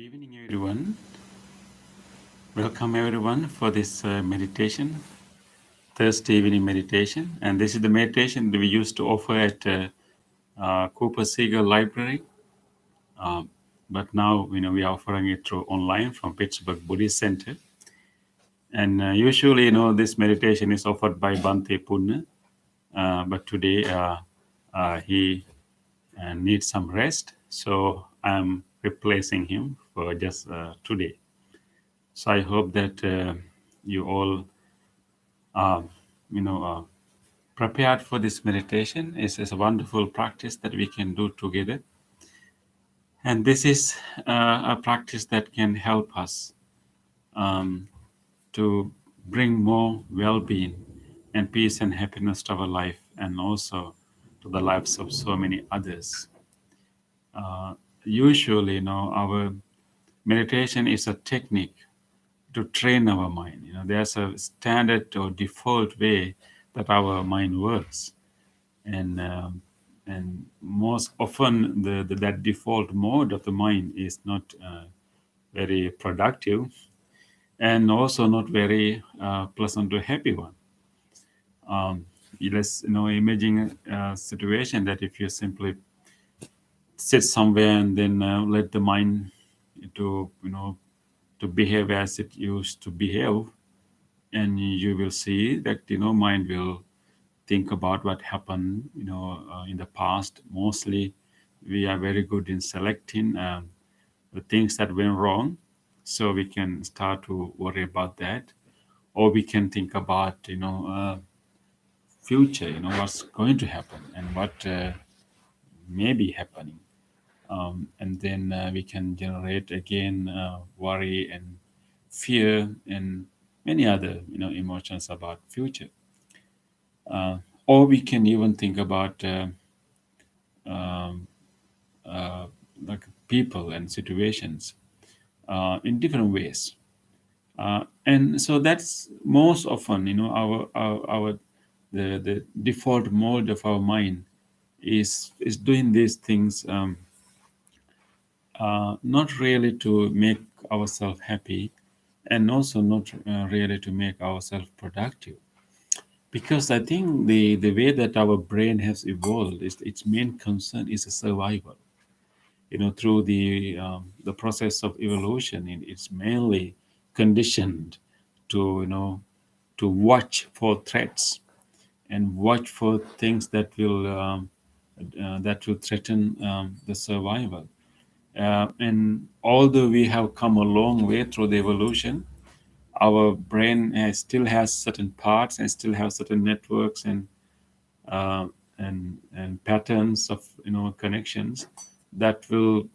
Good evening, everyone. Welcome, everyone, for this meditation, Thursday evening meditation. And this is the meditation that we used to offer at Cooper Seigel Library. But now, we are offering it through online from Pittsburgh Buddhist Center. And usually, this meditation is offered by Bante Punna. But today, he needs some rest. So I'm replacing him for just today. So I hope that you all are, prepared for this meditation. It's a wonderful practice that we can do together. And this is a practice that can help us to bring more well-being and peace and happiness to our life and also to the lives of so many others. Usually, our meditation is a technique to train our mind. There's a standard or default way that our mind works, and most often that default mode of the mind is not very productive, and also not very pleasant or happy one. Let's imagine a situation that if you simply sit somewhere and then let the mind to behave as it used to behave, and you will see that mind will think about what happened in the past. Mostly we are very good in selecting the things that went wrong, so we can start to worry about that, or we can think about future, what's going to happen and what may be happening, and then we can generate again worry and fear and many other emotions about future. Or we can even think about um, like people and situations in different ways. And so that's most often, our the default mode of our mind is doing these things, not really to make ourselves happy, and also not really to make ourselves productive. Because I think the way that our brain has evolved is its main concern is survival. Through the process of evolution, it's mainly conditioned to to watch for threats and watch for things that will threaten the survival. And although we have come a long way through the evolution, our brain still has certain parts and still has certain networks uh, and patterns of connections that will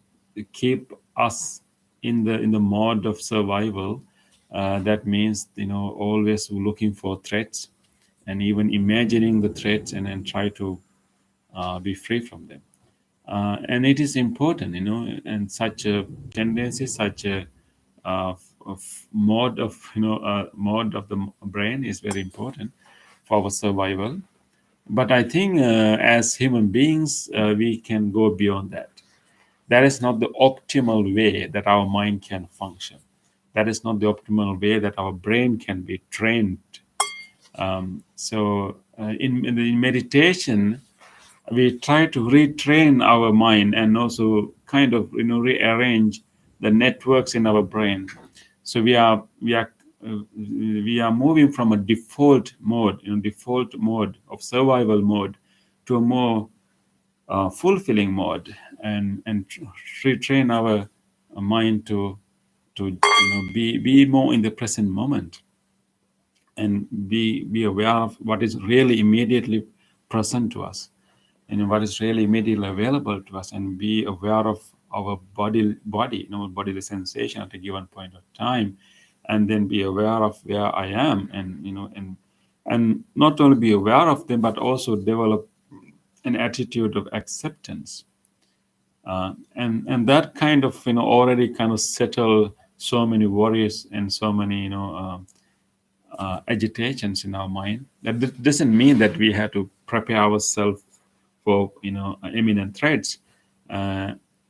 keep us in the mode of survival. That means always looking for threats and even imagining the threats and then try to be free from them. And it is important, and such a tendency, such a mode of mode of the brain is very important for our survival. But I think as human beings, we can go beyond that. That is not the optimal way that our mind can function. That is not the optimal way that our brain can be trained. So in meditation, we try to retrain our mind and also kind of rearrange the networks in our brain. So we are moving from a default mode of survival mode to a more fulfilling mode, and retrain our mind to be more in the present moment, and be aware of what is really immediately present to us and what is really immediately available to us, and be aware of our bodily sensation at a given point of time, and then be aware of where I am, and not only be aware of them but also develop an attitude of acceptance, and that kind of already kind of settle so many worries and so many agitations in our mind. That doesn't mean that we have to prepare ourselves for imminent threats.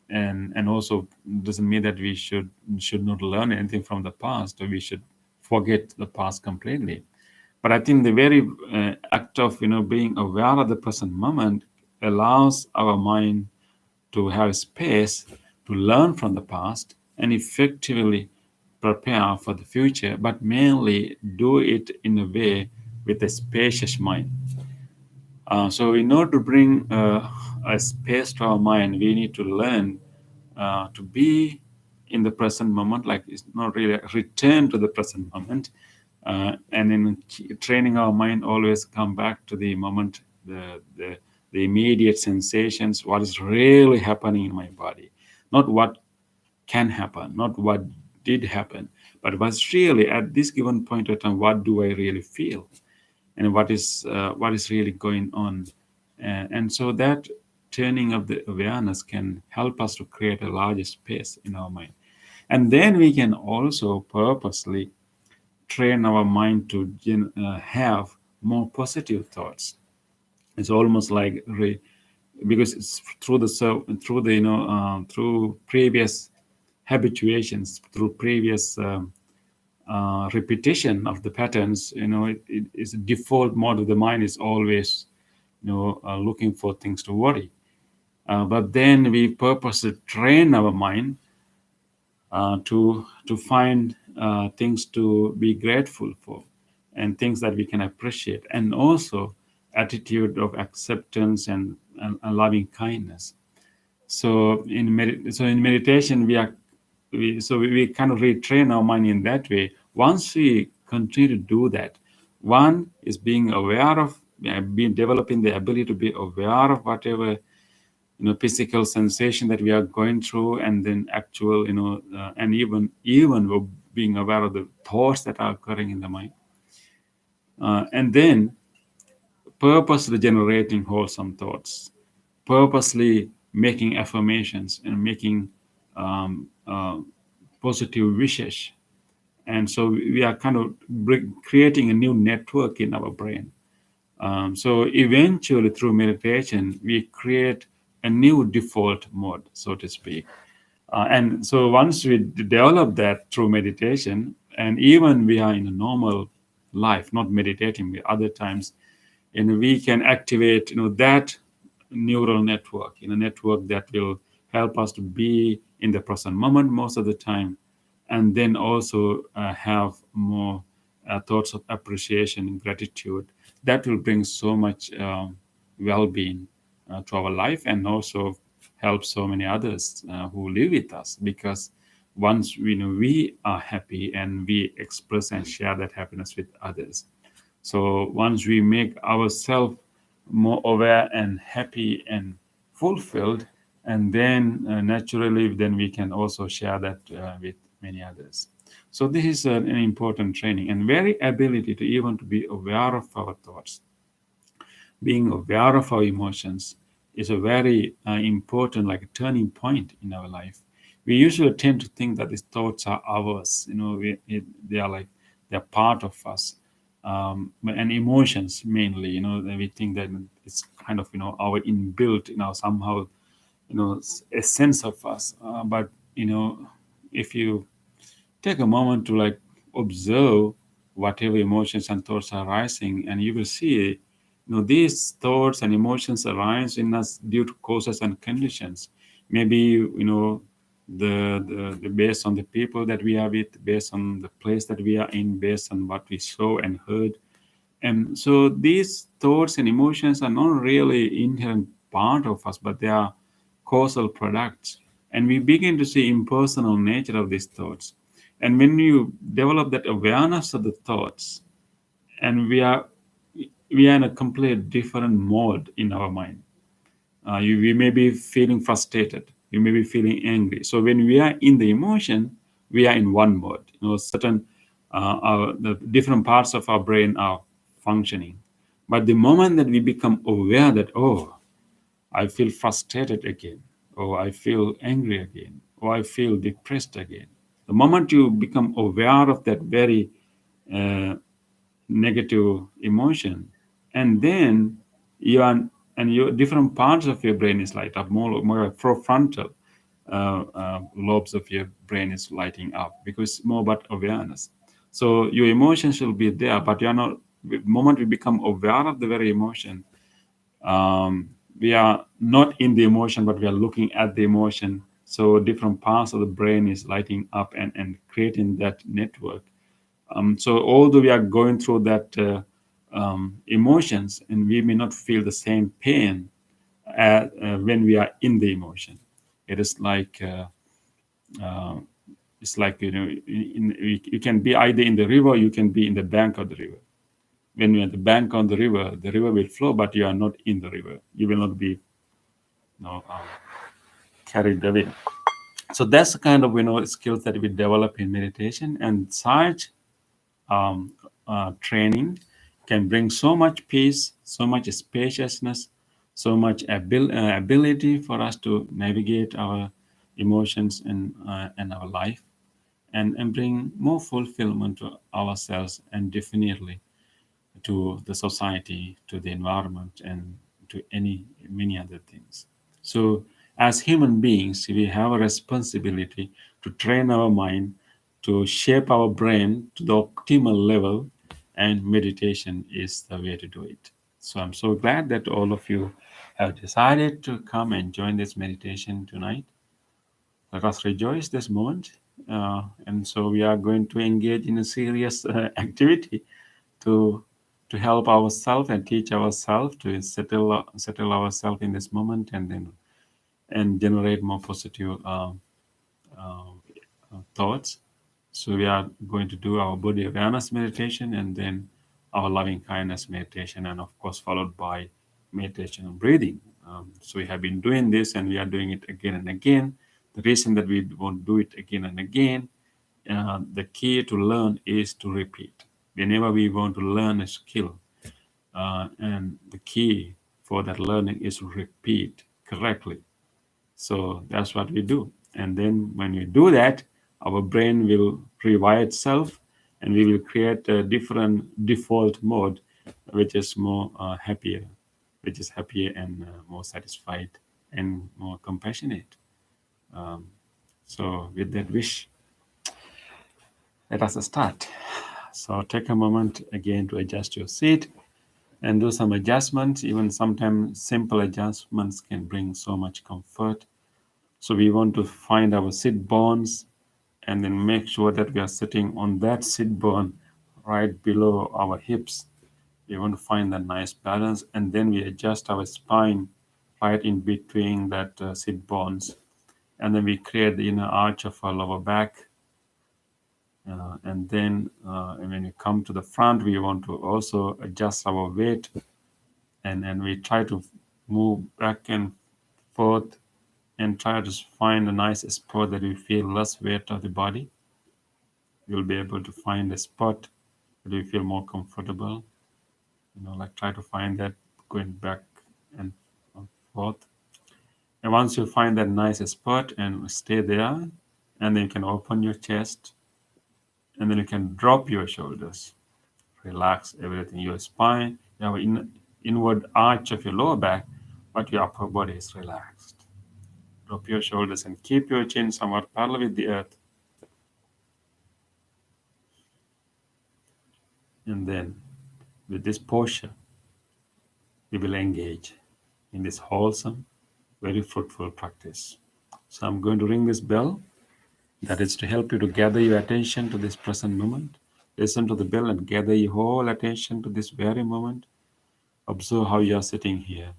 and also doesn't mean that we should not learn anything from the past, or we should forget the past completely. But I think the very act of being aware of the present moment allows our mind to have space to learn from the past and effectively prepare for the future, but mainly do it in a way with a spacious mind. So, in order to bring a space to our mind, we need to learn to be in the present moment, like it's not really return to the present moment, and in training our mind, always come back to the moment, the immediate sensations, what is really happening in my body, not what can happen, not what did happen, but what's really at this given point of time. What do I really feel? And what is really going on, and so that turning of the awareness can help us to create a larger space in our mind, and then we can also purposely train our mind to have more positive thoughts. It's almost like because it's through the through previous habituations, through previous repetition of the patterns, it is a default mode of the mind is always, looking for things to worry. But then we purposely train our mind to find things to be grateful for, and things that we can appreciate, and also attitude of acceptance and loving kindness. So in meditation, we kind of retrain our mind in that way. Once we continue to do that, one is being aware of, being developing the ability to be aware of whatever physical sensation that we are going through, and then actual and even being aware of the thoughts that are occurring in the mind, and then purposely generating wholesome thoughts, purposely making affirmations and making positive wishes. And so we are kind of creating a new network in our brain. So eventually, through meditation, we create a new default mode, so to speak. And so once we develop that through meditation, and even we are in a normal life, not meditating, other times, and we can activate that neural network, network that will help us to be in the present moment most of the time, and then also have more thoughts of appreciation and gratitude. That will bring so much well-being to our life, and also help so many others who live with us, because once we know we are happy and we express and share that happiness with others. So once we make ourselves more aware and happy and fulfilled, and then naturally, then we can also share that with many others. So this is an important training, and very ability to even to be aware of our thoughts, being aware of our emotions, is a very important, like a turning point in our life. We usually tend to think that these thoughts are ours. They are like they're part of us, and emotions mainly. That we think that it's kind of our inbuilt, somehow, a sense of us. But if you take a moment to like observe whatever emotions and thoughts are rising, and you will see these thoughts and emotions arise in us due to causes and conditions. Maybe the based on the people that we are with, based on the place that we are in, based on what we saw and heard. And so these thoughts and emotions are not really inherent part of us, but they are causal products. And we begin to see impersonal nature of these thoughts. And when you develop that awareness of the thoughts, and we are in a complete different mode in our mind. We may be feeling frustrated. We may be feeling angry. So when we are in the emotion, we are in one mode. Certain the different parts of our brain are functioning. But the moment that we become aware that, oh, I feel frustrated again, or I feel angry again, or I feel depressed again, the moment you become aware of that very uh, negative emotion, and then you are and your different parts of your brain is light up, more prefrontal, lobes of your brain is lighting up, because it's more about awareness. So your emotions will be there, but you're not. The moment we become aware of the very emotion, we are not in the emotion, but we are looking at the emotion. So different parts of the brain is lighting up and creating that network. So although we are going through that emotions, and we may not feel the same pain when we are in the emotion. It is like it's like, you can be either in the river, you can be in the bank of the river. When you're at the bank on the river will flow, but you are not in the river. You will not be, carried away. So that's the kind of skills that we develop in meditation, and such training can bring so much peace, so much spaciousness, so much ability for us to navigate our emotions and our life, and bring more fulfillment to ourselves, and definitely to the society, to the environment, and to many other things. So, as human beings, we have a responsibility to train our mind, to shape our brain to the optimal level, and meditation is the way to do it. So, I'm so glad that all of you have decided to come and join this meditation tonight. Let us rejoice this moment. And so, we are going to engage in a serious activity to help ourselves and teach ourselves to settle ourselves in this moment, and generate more positive thoughts. So we are going to do our body awareness meditation, and then our loving kindness meditation, and of course followed by meditation and breathing. So we have been doing this, and we are doing it again and again. The reason that we won't do it again and again, the key to learn is to repeat. Whenever we want to learn a skill, and the key for that learning is to repeat correctly. So that's what we do. And then when we do that, our brain will rewire itself, and we will create a different default mode, which is more happier, which is happier and more satisfied and more compassionate. Um, so with that wish, let us start. So take a moment again to adjust your seat and do some adjustments. Even sometimes simple adjustments can bring so much comfort. So we want to find our sit bones, and then make sure that we are sitting on that sit bone right below our hips. We want to find that nice balance, and then we adjust our spine right in between that sit bones, and then we create the inner arch of our lower back. And then when you come to the front, we want to also adjust our weight, and we try to move back and forth, and try to find a nice spot that we feel less weight of the body. You'll be able to find a spot that you feel more comfortable. Like try to find that going back and forth. And once you find that nice spot and stay there, and then you can open your chest, and then you can drop your shoulders. Relax everything. Your spine, you have an inward arch of your lower back, but your upper body is relaxed. Drop your shoulders and keep your chin somewhat parallel with the earth. And then, with this posture, we will engage in this wholesome, very fruitful practice. So, I'm going to ring this bell. That is to help you to gather your attention to this present moment. Listen to the bell and gather your whole attention to this very moment. Observe how you are sitting here.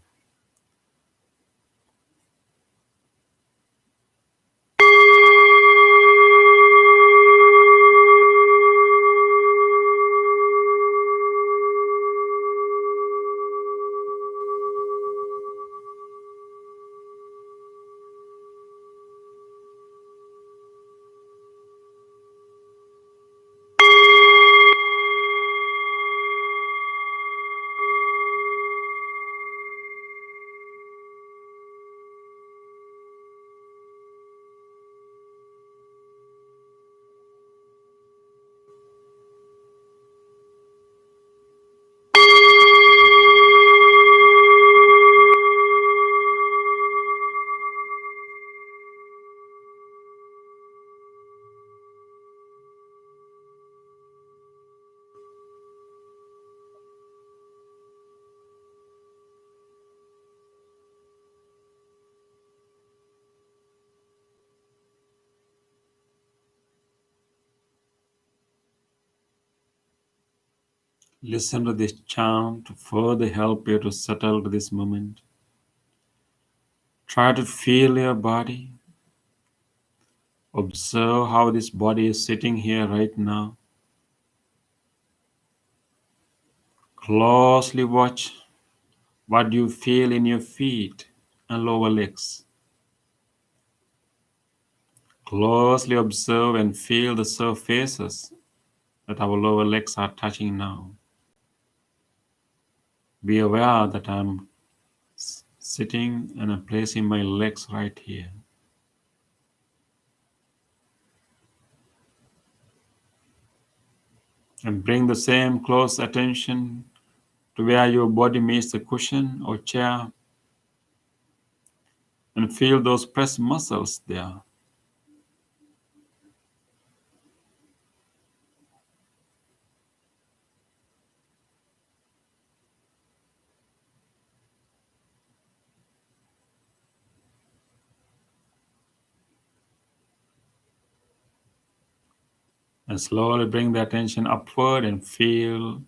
Listen to this chant to further help you to settle to this moment. Try to feel your body. Observe how this body is sitting here right now. Closely watch what you feel in your feet and lower legs. Closely observe and feel the surfaces that our lower legs are touching now. Be aware that I'm sitting and I'm placing my legs right here. And bring the same close attention to where your body meets the cushion or chair and feel those pressed muscles there. And slowly bring the attention upward and feel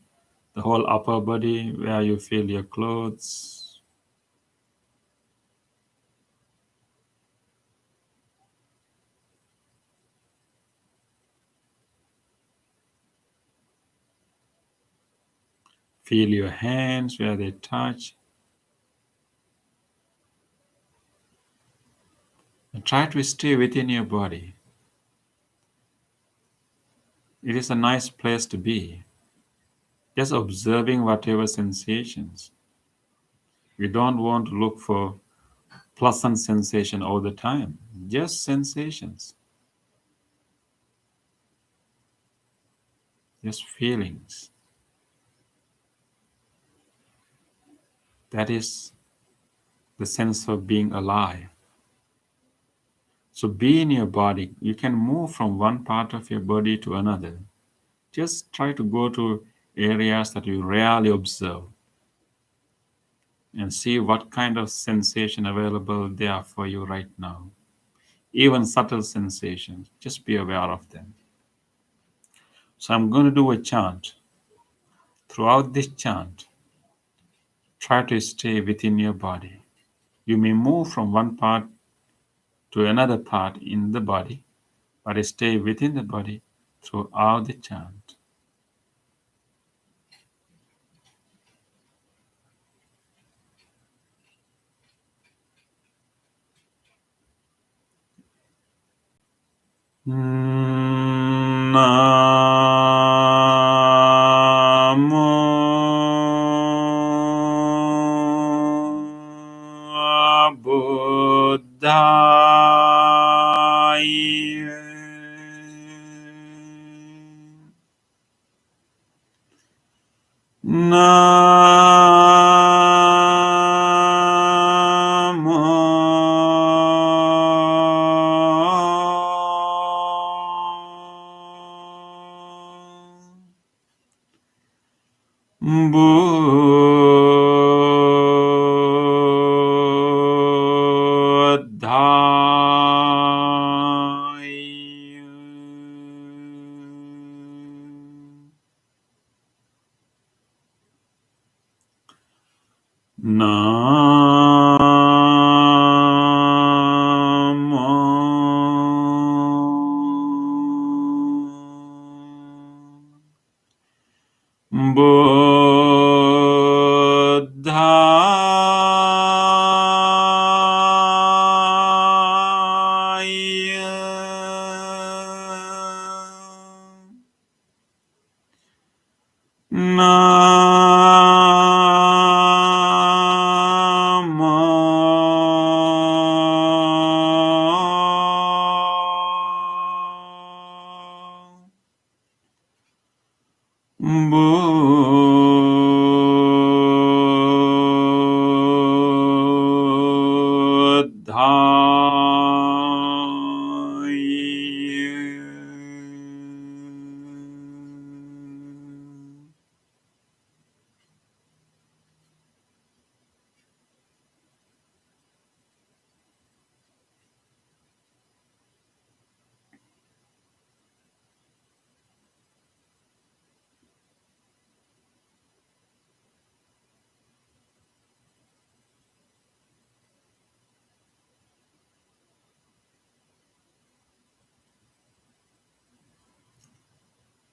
the whole upper body where you feel your clothes. Feel your hands where they touch. And try to stay within your body. It is a nice place to be. Just observing whatever sensations. We don't want to look for pleasant sensation all the time. Just sensations. Just feelings. That is the sense of being alive. So be in your body. You can move from one part of your body to another. Just try to go to areas that you rarely observe and see what kind of sensation available there for you right now. Even subtle sensations, just be aware of them. So I'm going to do a chant. Throughout this chant, try to stay within your body. You may move from one part to another part in the body, but stay within the body throughout the chant. Namo Buddhaya.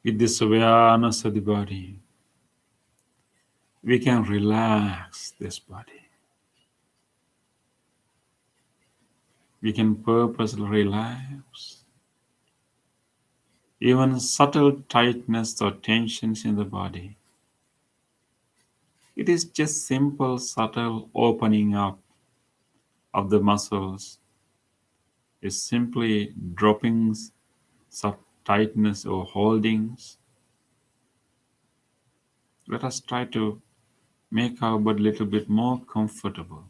With this awareness of the body, we can relax this body. We can purposely relax. Even subtle tightness or tensions in the body. It is just simple, subtle opening up of the muscles. Is simply droppings, of tightness or holdings. Let us try to make our body a little bit more comfortable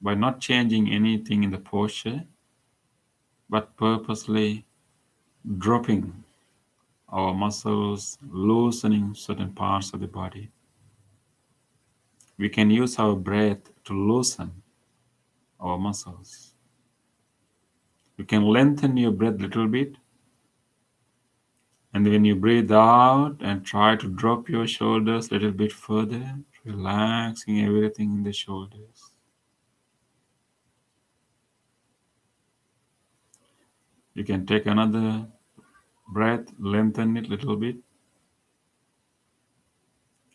by not changing anything in the posture, but purposely dropping our muscles, loosening certain parts of the body. We can use our breath to loosen our muscles. You can lengthen your breath a little bit, and when you breathe out and try to drop your shoulders a little bit further, relaxing everything in the shoulders. You can take another breath, lengthen it a little bit,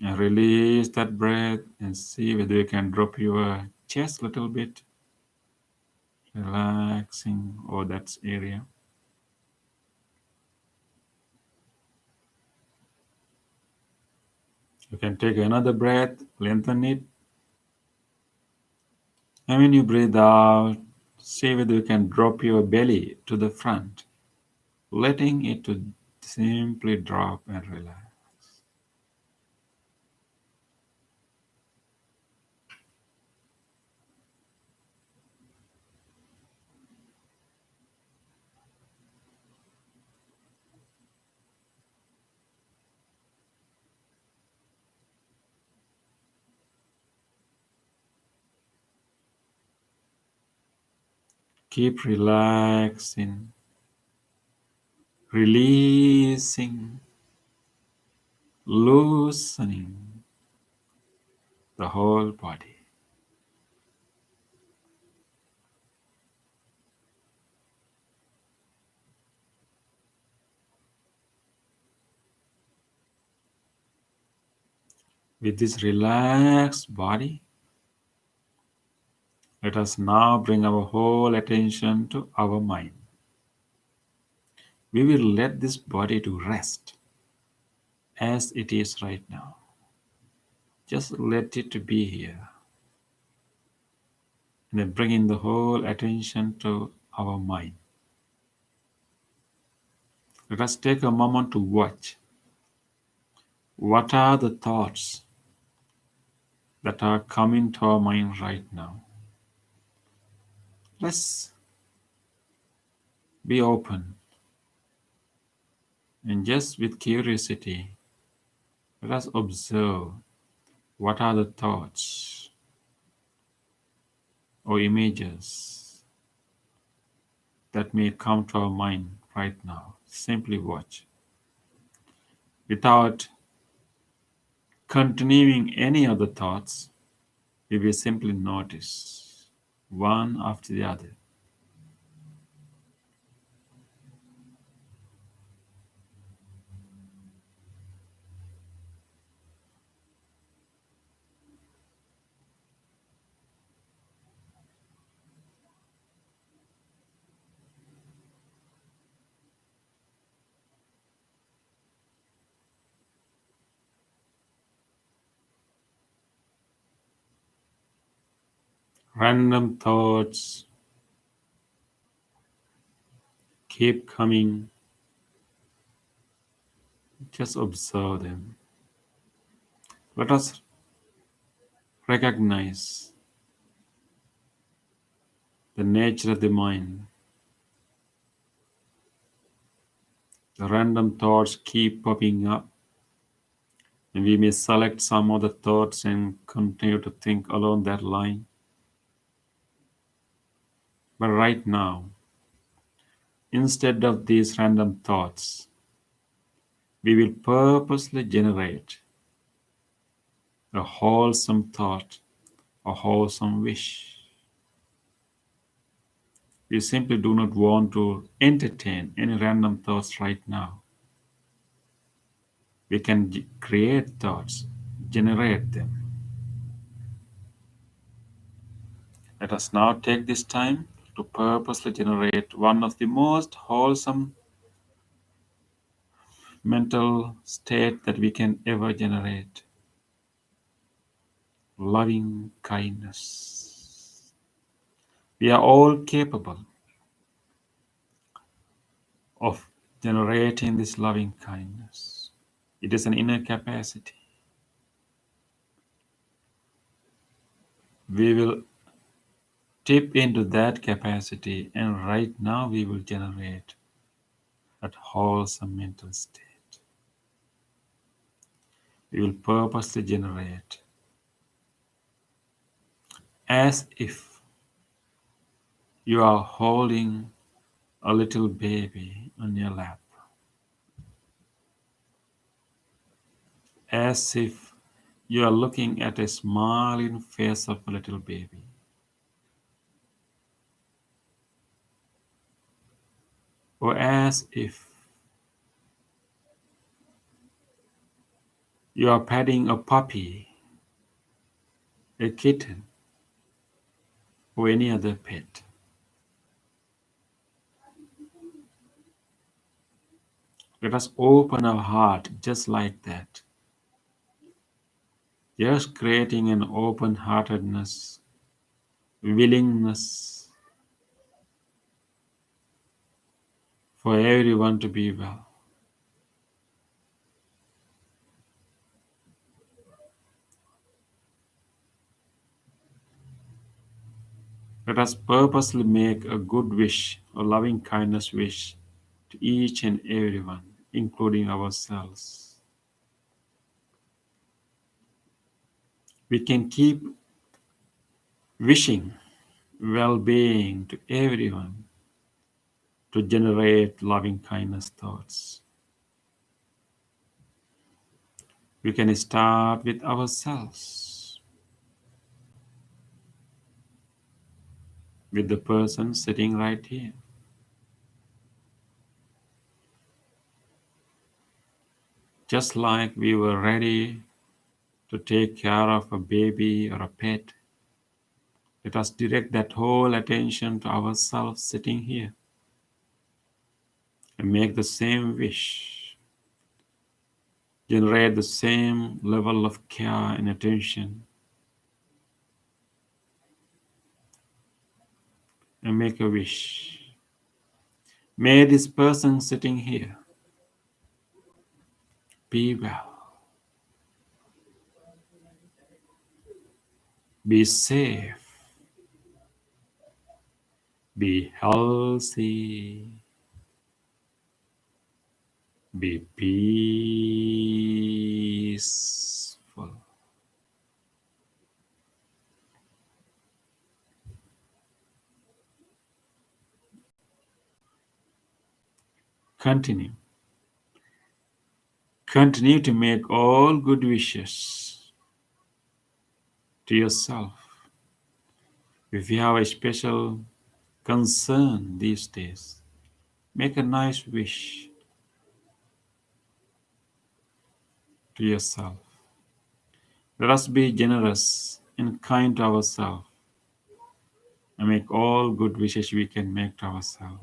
and release that breath and see whether you can drop your chest a little bit, relaxing over that area. You can take another breath, lengthen it, and when you breathe out, see whether you can drop your belly to the front, letting it to simply drop and relax. Keep relaxing, releasing, loosening the whole body. With this relaxed body, let us now bring our whole attention to our mind. We will let this body to rest as it is right now. Just let it to be here. And then bring in the whole attention to our mind. Let us take a moment to watch. What are the thoughts that are coming to our mind right now? Let's be open and just with curiosity, let us observe what are the thoughts or images that may come to our mind right now. Simply watch. Without continuing any other thoughts, we will simply notice one after the other. Random thoughts keep coming. Just observe them. Let us recognize the nature of the mind. The random thoughts keep popping up, and we may select some of the thoughts and continue to think along that line. But right now, instead of these random thoughts, we will purposely generate a wholesome thought, a wholesome wish. We simply do not want to entertain any random thoughts right now. We can create thoughts, generate them. Let us now take this time to purposely generate one of the most wholesome mental state that we can ever generate: loving kindness. We are all capable of generating this loving kindness. It is an inner capacity. We will tip into that capacity, and right now we will generate that wholesome mental state. We will purposely generate as if you are holding a little baby on your lap, as if you are looking at a smiling face of a little baby, or as if you are patting a puppy, a kitten, or any other pet. Let us open our heart just like that, just creating an open heartedness, willingness for everyone to be well. Let us purposely make a good wish, a loving kindness wish to each and everyone, including ourselves. We can keep wishing well-being to everyone to generate loving kindness thoughts. We can start with ourselves, with the person sitting right here. Just like we were ready to take care of a baby or a pet, let us direct that whole attention to ourselves sitting here and make the same wish, generate the same level of care and attention, and make a wish. May this person sitting here be well, be safe, be healthy, be peaceful. Continue. Continue to make all good wishes to yourself. If you have a special concern these days, make a nice wish to yourself. Let us be generous and kind to ourselves and make all good wishes we can make to ourselves.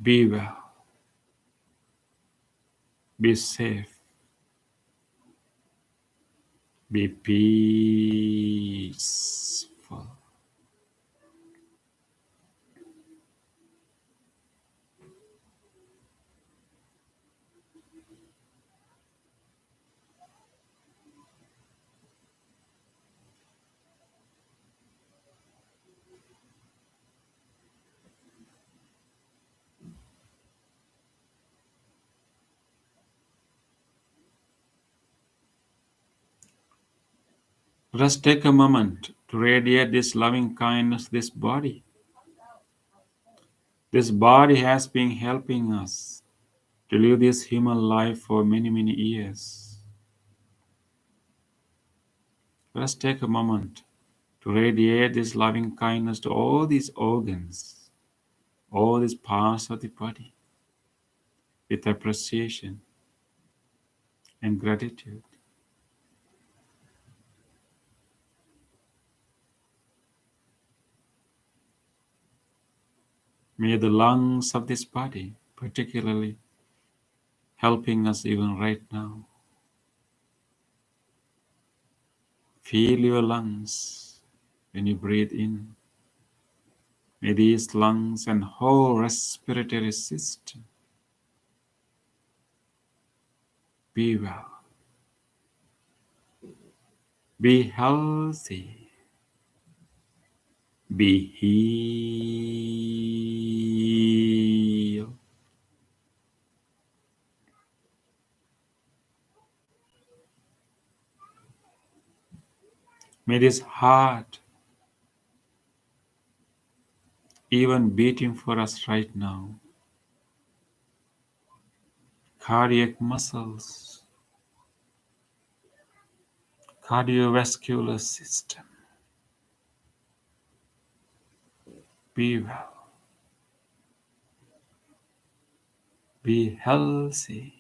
Be well, be safe, be peaceful. Let us take a moment to radiate this loving kindness, this body. This body has been helping us to live this human life for many, many years. Let us take a moment to radiate this loving kindness to all these organs, all these parts of the body, with appreciation and gratitude. May the lungs of this body, particularly helping us even right now, feel your lungs when you breathe in. May these lungs and whole respiratory system be well, be healthy, be healed. May this heart, even beating for us right now, cardiac muscles, cardiovascular system, be well, be healthy,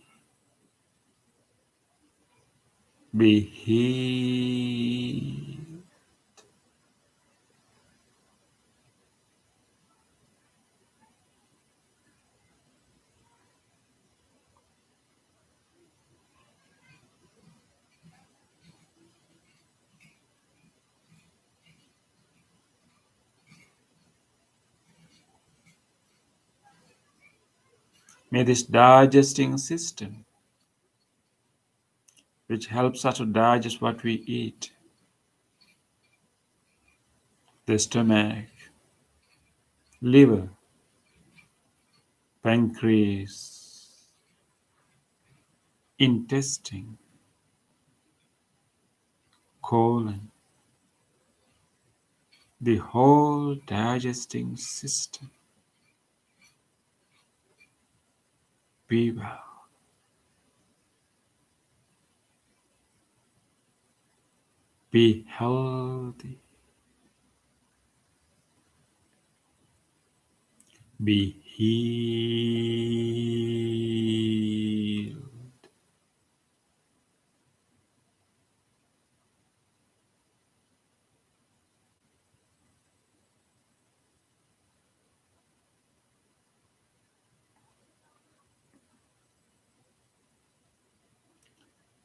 be healed. May this digesting system, which helps us to digest what we eat, the stomach, liver, pancreas, intestine, colon, the whole digesting system, be well, be healthy, be healed.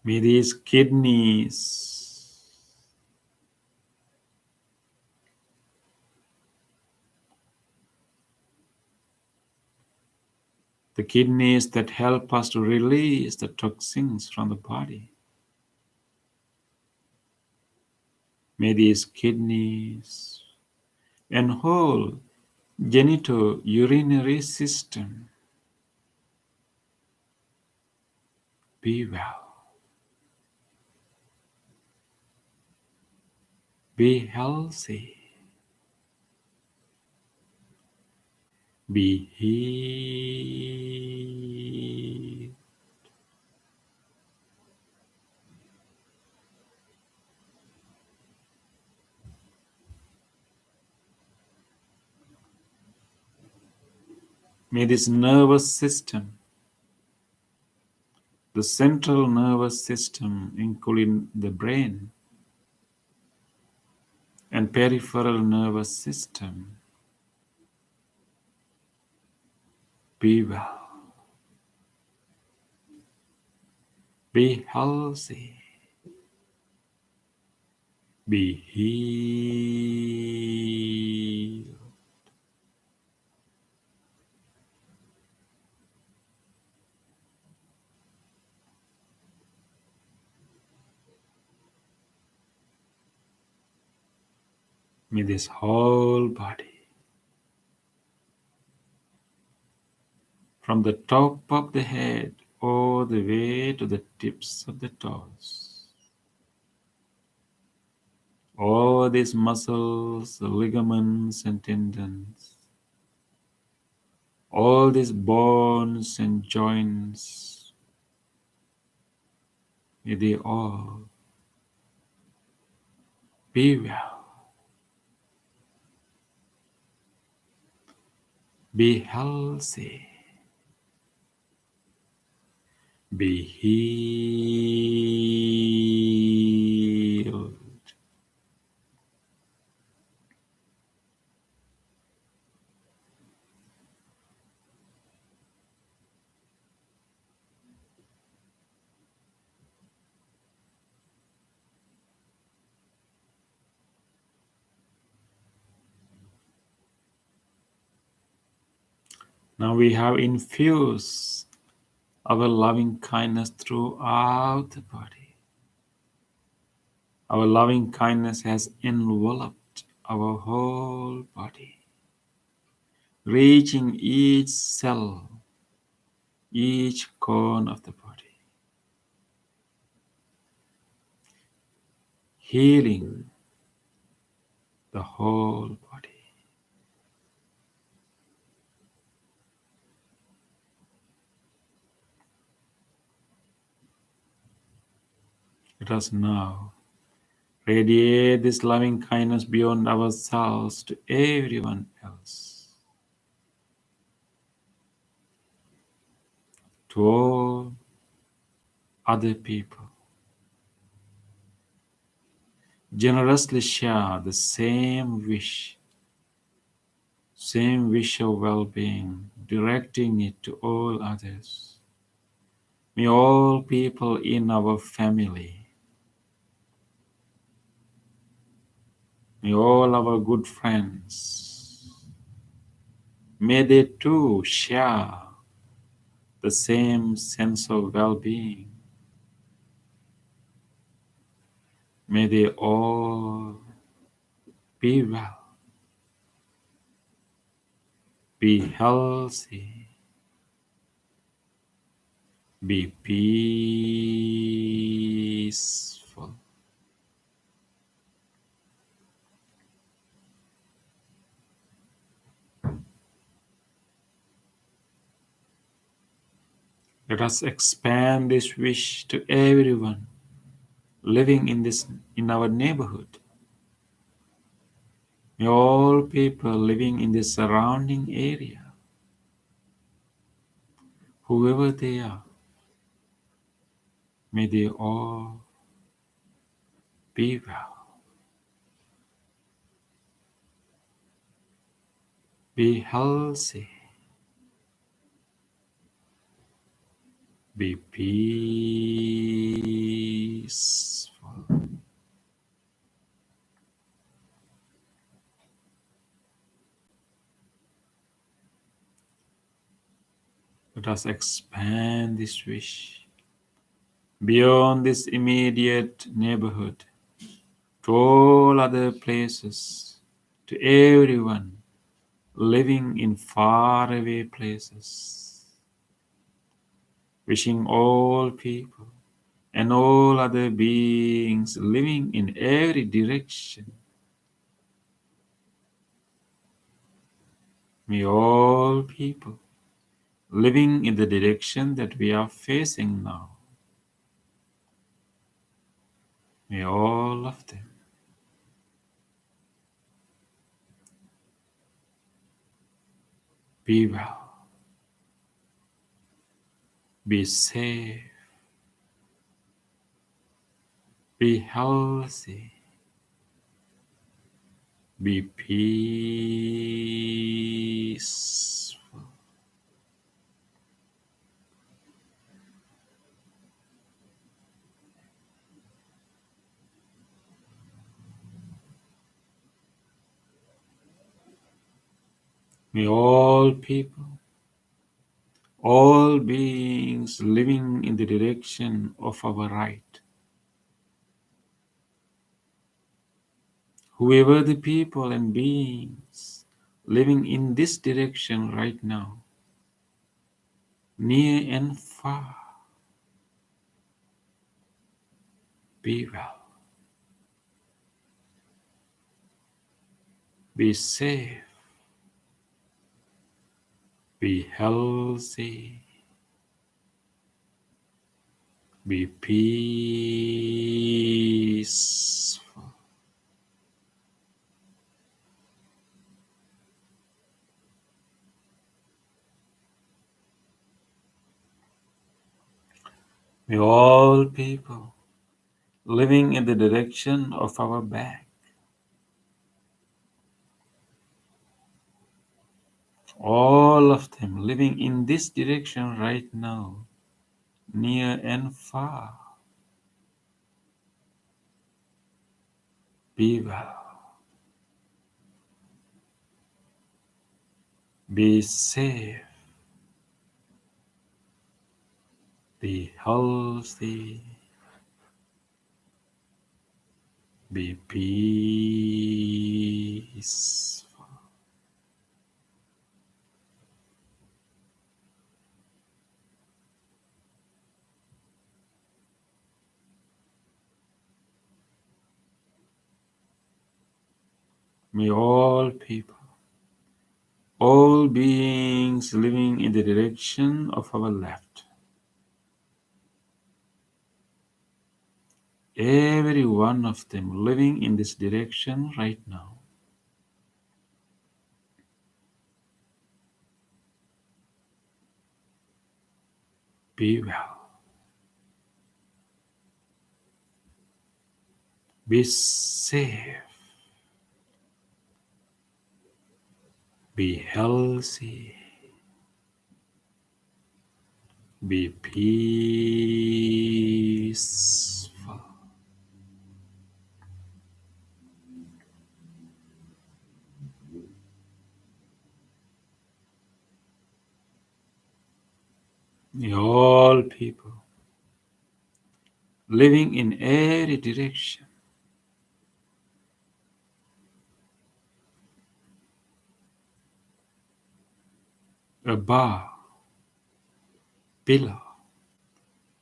May these kidneys, the kidneys that help us to release the toxins from the body, may these kidneys and whole genitourinary system be well, be healthy, be healed. May this nervous system, the central nervous system, including the brain and peripheral nervous system, be well, be healthy, be healed. May this whole body, from the top of the head all the way to the tips of the toes, all these muscles, the ligaments and tendons, all these bones and joints, may they all be well, Be healthy. Be healed. Now we have infused our loving kindness throughout the body. Our loving kindness has enveloped our whole body, reaching each cell, each corner of the body, healing the whole body. Let us now radiate this loving kindness beyond ourselves to everyone else, to all other people. Generously share the same wish of well-being, directing it to all others. May all people in our family, may all our good friends, may they too share the same sense of well-being. May they all be well, be healthy, be peaceful. Let us expand this wish to everyone living in our neighborhood. May all people living in the surrounding area, whoever they are, may they all be well, be healthy, be peaceful. Let us expand this wish beyond this immediate neighborhood to all other places, to everyone living in faraway places, wishing all people and all other beings living in every direction, may all people living in the direction that we are facing now, may all of them be well, be safe, be healthy, be peaceful. May all people, all beings living in the direction of our right, whoever the people and beings living in this direction right now, near and far, be well, be safe, be healthy, be peaceful. May all people living in the direction of our back, all of them living in this direction right now, near and far, be well, be safe, be healthy, be peaceful. May all people, all beings living in the direction of our left, every one of them living in this direction right now, be well, be safe, be healthy, be peaceful. May all people living in every direction, above, below,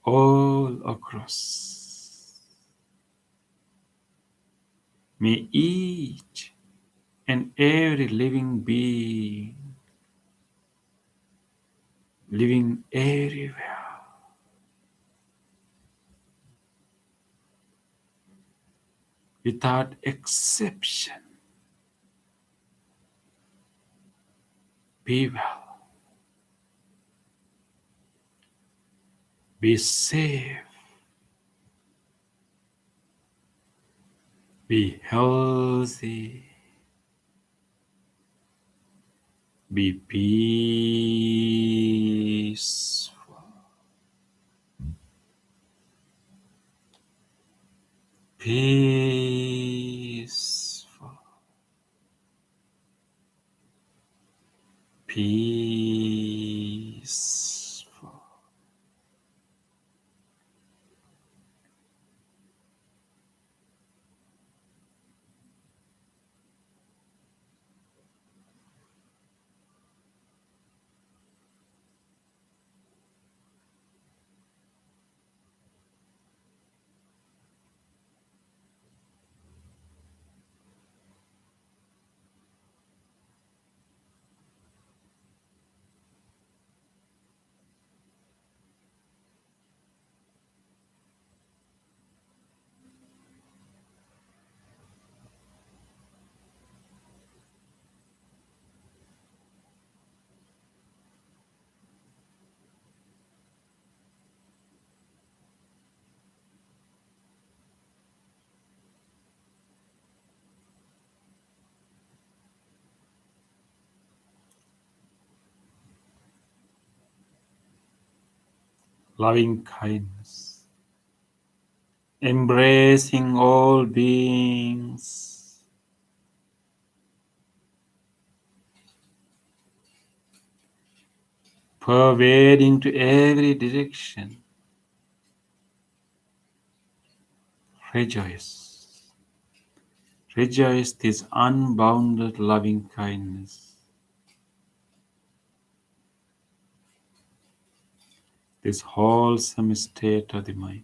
all across. May each and every living being living everywhere without exception be well, be safe, be healthy, be peaceful, peaceful, peaceful. Loving kindness, embracing all beings, pervading to every direction. Rejoice, rejoice this unbounded loving kindness, this wholesome state of the mind.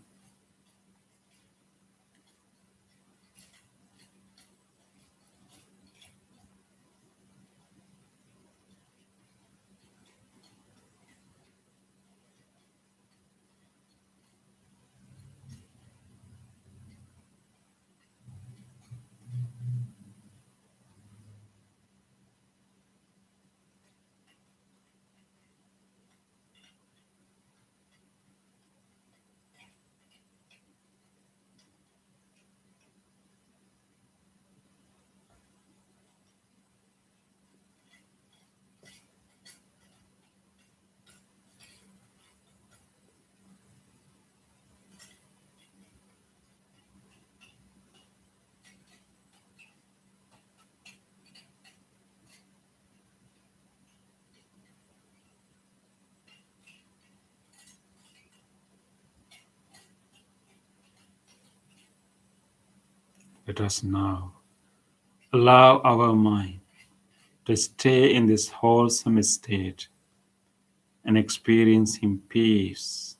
Let us now allow our mind to stay in this wholesome state and experiencing peace.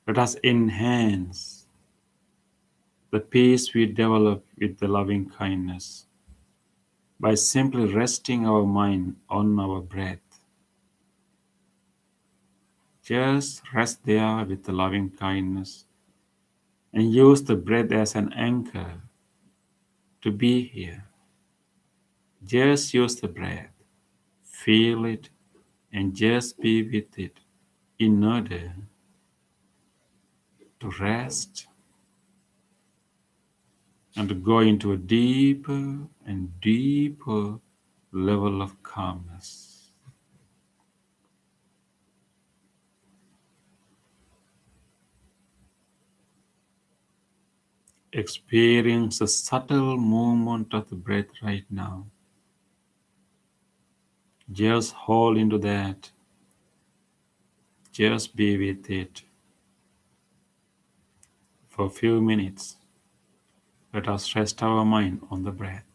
Let us enhance the peace we develop with the loving kindness by simply resting our mind on our breath. Just rest there with the loving kindness and use the breath as an anchor to be here. Just use the breath, feel it, and just be with it in order to rest and to go into a deeper and deeper level of calmness. Experience the subtle movement of the breath right now. Just hold into that. Just be with it for a few minutes. Let us rest our mind on the breath.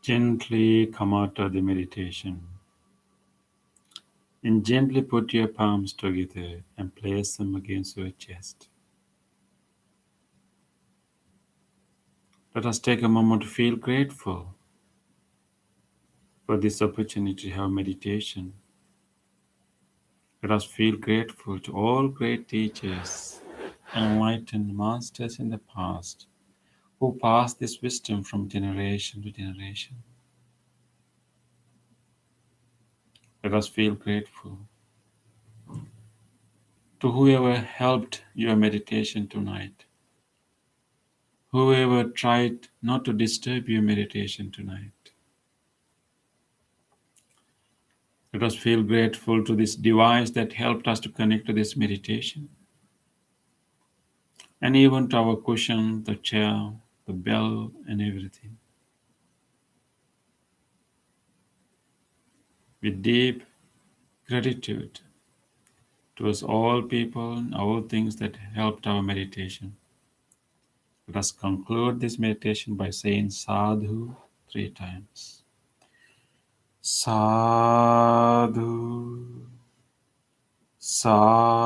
Gently come out of the meditation and gently put your palms together and place them against your chest. Let us take a moment to feel grateful for this opportunity to have meditation. Let us feel grateful to all great teachers, enlightened masters in the past who passed this wisdom from generation to generation. Let us feel grateful to whoever helped your meditation tonight, whoever tried not to disturb your meditation tonight. Let us feel grateful to this device that helped us to connect to this meditation, and even to our cushion, the chair, the bell, and everything. With deep gratitude towards all people and all things that helped our meditation, let us conclude this meditation by saying sadhu 3 times. Sadhu, sadhu,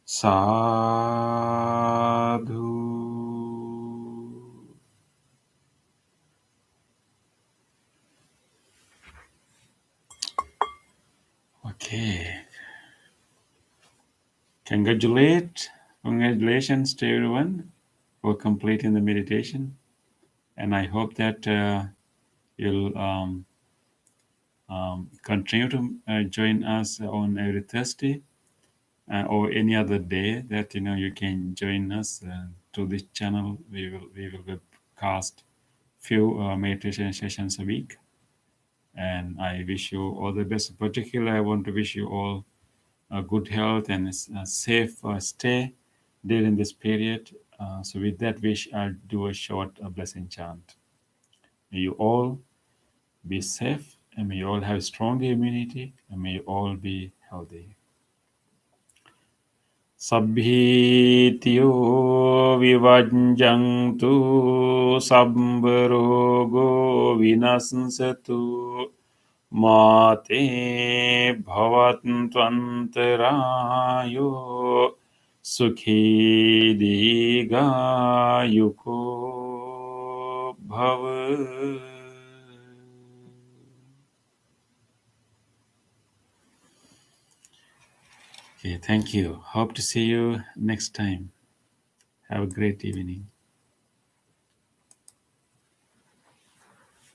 sadhu. Okay. Congratulations to everyone for completing the meditation. And I hope that you'll continue to join us on every Thursday or any other day that you can join us to this channel. We will webcast few meditation sessions a week, and I wish you all the best. Particularly, I want to wish you all good health and a safe stay during this period. So, with that wish, I'll do a short blessing chant. May you all be safe, and may you all have strong immunity, and may you all be healthy. Sabbhitiyo vivajjantu sabbarogo vinasatu mate bhavattvantarayo sukhi digayuko bhava. Okay, thank you. Hope to see you next time. Have a great evening.